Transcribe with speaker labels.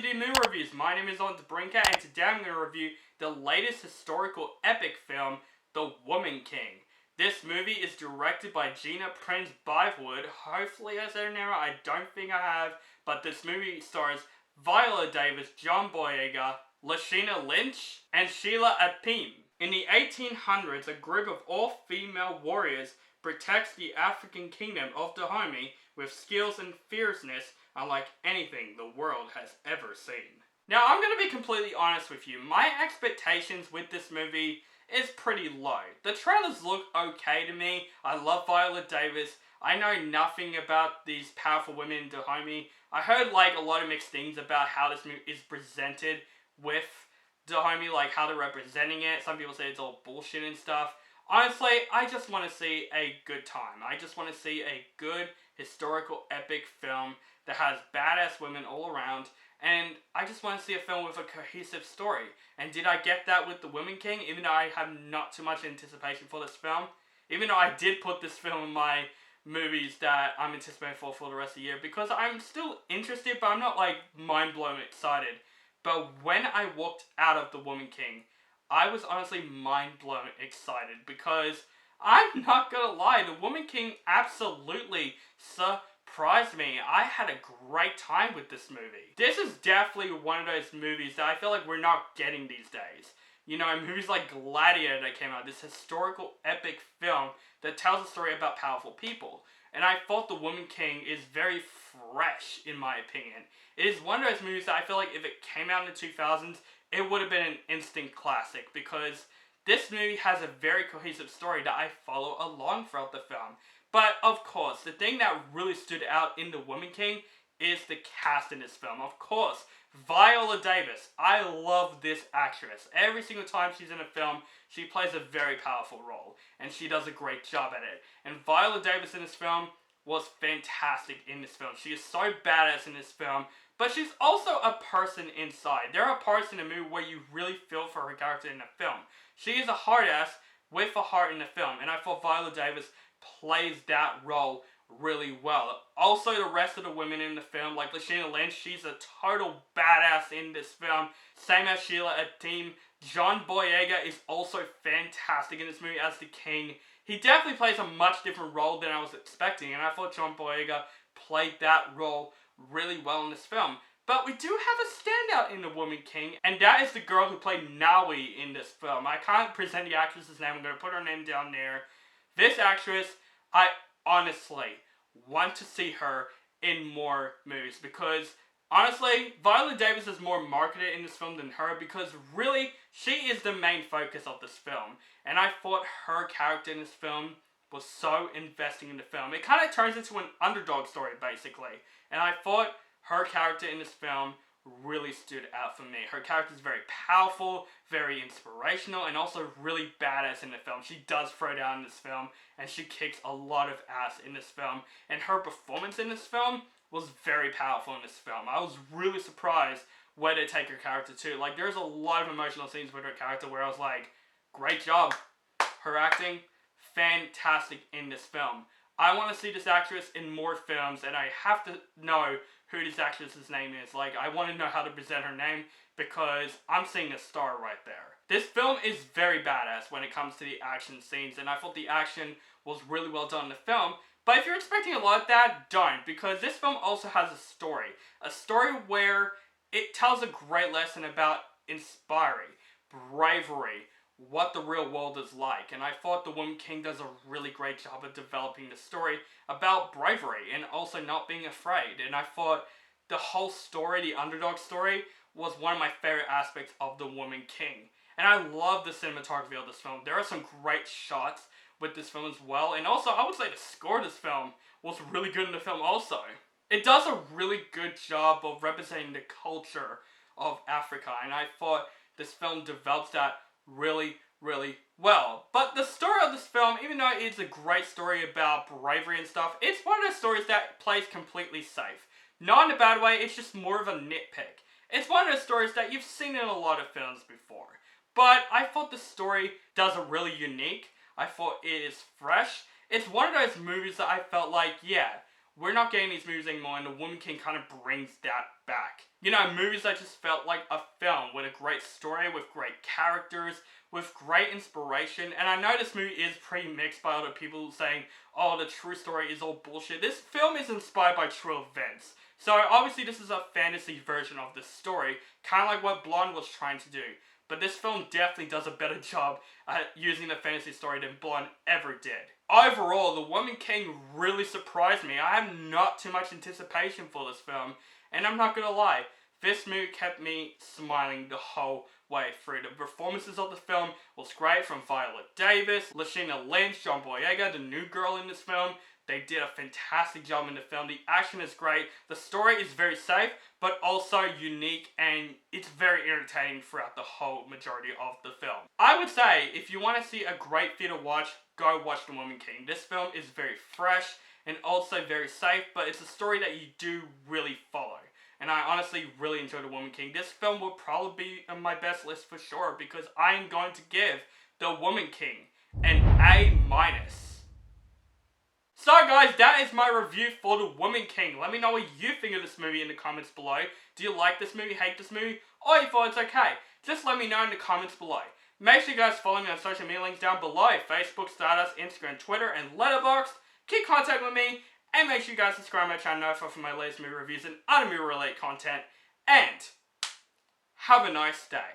Speaker 1: to do movie reviews. My name is On the Brinker, and today I'm going to review the latest historical epic film, The Woman King. This movie is directed by Gina Prince-Bythewood. Hopefully I said her name right. I don't think I have, but this movie stars Viola Davis, John Boyega, Lashana Lynch, and Sheila Atim. In the 1800s, a group of all-female warriors protects the African kingdom of Dahomey with skills and fierceness unlike anything the world has ever seen. Now, I'm going to be completely honest with you. My expectations with this movie is pretty low. The trailers look okay to me. I love Viola Davis. I know nothing about these powerful women in Dahomey. I heard a lot of mixed things about how this movie is presented with Dahomey, how they're representing it. Some people say it's all bullshit and stuff. Honestly, I just want to see a good time. I just want to see a good historical epic film that has badass women all around, and I just want to see a film with a cohesive story. And did I get that with The Woman King, even though I have not too much anticipation for this film? Even though I did put this film in my movies that I'm anticipating for the rest of the year, because I'm still interested, but I'm not mind-blown excited. But when I walked out of The Woman King, I was honestly mind-blown excited, because I'm not gonna lie, The Woman King absolutely surprised me. I had a great time with this movie. This is definitely one of those movies that I feel like we're not getting these days. You know, movies like Gladiator that came out, this historical epic film that tells a story about powerful people. And I thought The Woman King is very fresh, in my opinion. It is one of those movies that I feel like if it came out in the 2000s, it would have been an instant classic, because this movie has a very cohesive story that I follow along throughout the film. But, of course, the thing that really stood out in The Woman King is the cast in this film. Of course, Viola Davis. I love this actress. Every single time she's in a film, she plays a very powerful role, and she does a great job at it. And Viola Davis in this film was fantastic in this film. She is so badass in this film, but she's also a person inside. There are parts in the movie where you really feel for her character in the film. She is a hard ass with a heart in the film, and I thought Viola Davis plays that role really well. Also, the rest of the women in the film, like Lashana Lynch, she's a total badass in this film. Same as Sheila Atim. John Boyega is also fantastic in this movie as the king. He definitely plays a much different role than I was expecting, and I thought John Boyega played that role really well in this film. But we do have a standout in The Woman King, and that is the girl who played Nawi in this film. I can't present the actress's name, I'm going to put her name down there. This actress, I honestly want to see her in more movies, because honestly, Viola Davis is more marketed in this film than her, because really, she is the main focus of this film. And I thought her character in this film was so investing in the film. It kind of turns into an underdog story, basically. And I thought her character in this film really stood out for me. Her character is very powerful, very inspirational, and also really badass in the film. She does throw down in this film, and she kicks a lot of ass in this film. And her performance in this film was very powerful in this film. I was really surprised where they take her character to. There's a lot of emotional scenes with her character where I was like, great job. Her acting, fantastic in this film. I want to see this actress in more films, and I have to know who this actress's name is. I want to know how to present her name, because I'm seeing a star right there. This film is very badass when it comes to the action scenes, and I thought the action was really well done in the film. But if you're expecting a lot of that, don't, because this film also has a story. A story where it tells a great lesson about inspiring, bravery, what the real world is like. And I thought The Woman King does a really great job of developing the story about bravery and also not being afraid. And I thought the whole story, the underdog story, was one of my favorite aspects of The Woman King. And I love the cinematography of this film. There are some great shots with this film as well. And also, I would say the score of this film was really good in the film also. It does a really good job of representing the culture of Africa. And I thought this film develops that really, really well. But the story of this film, even though it's a great story about bravery and stuff, it's one of those stories that plays completely safe. Not in a bad way, it's just more of a nitpick. It's one of those stories that you've seen in a lot of films before. But I thought the story does a really unique. I thought it is fresh. It's one of those movies that I felt like, yeah, we're not getting these movies anymore, and The Woman King kind of brings that back. You know, movies that just felt like a film with a great story, with great characters, with great inspiration. And I know this movie is pretty mixed by other people saying, oh, the true story is all bullshit. This film is inspired by true events. So obviously this is a fantasy version of this story, kind of like what Blonde was trying to do. But this film definitely does a better job at using the fantasy story than Blonde ever did. Overall, The Woman King really surprised me. I have not too much anticipation for this film, and I'm not gonna lie, this movie kept me smiling the whole way through. The performances of the film was great from Viola Davis, Lashana, Lynch, John Boyega, the new girl in this film. They did a fantastic job in the film. The action is great. The story is very safe, but also unique, and it's very entertaining throughout the whole majority of the film. I would say, if you want to see a great theatre watch, go watch The Woman King. This film is very fresh and also very safe, but it's a story that you do really follow. And I honestly really enjoyed The Woman King. This film will probably be on my best list for sure, because I am going to give The Woman King an A-. So guys, that is my review for The Woman King. Let me know what you think of this movie in the comments below. Do you like this movie, hate this movie, or you thought it's okay? Just let me know in the comments below. Make sure you guys follow me on social media links down below. Facebook, Stardust, Instagram, Twitter, and Letterboxd. Keep contact with me, and make sure you guys subscribe to my channel for my latest movie reviews and other movie related content. And have a nice day.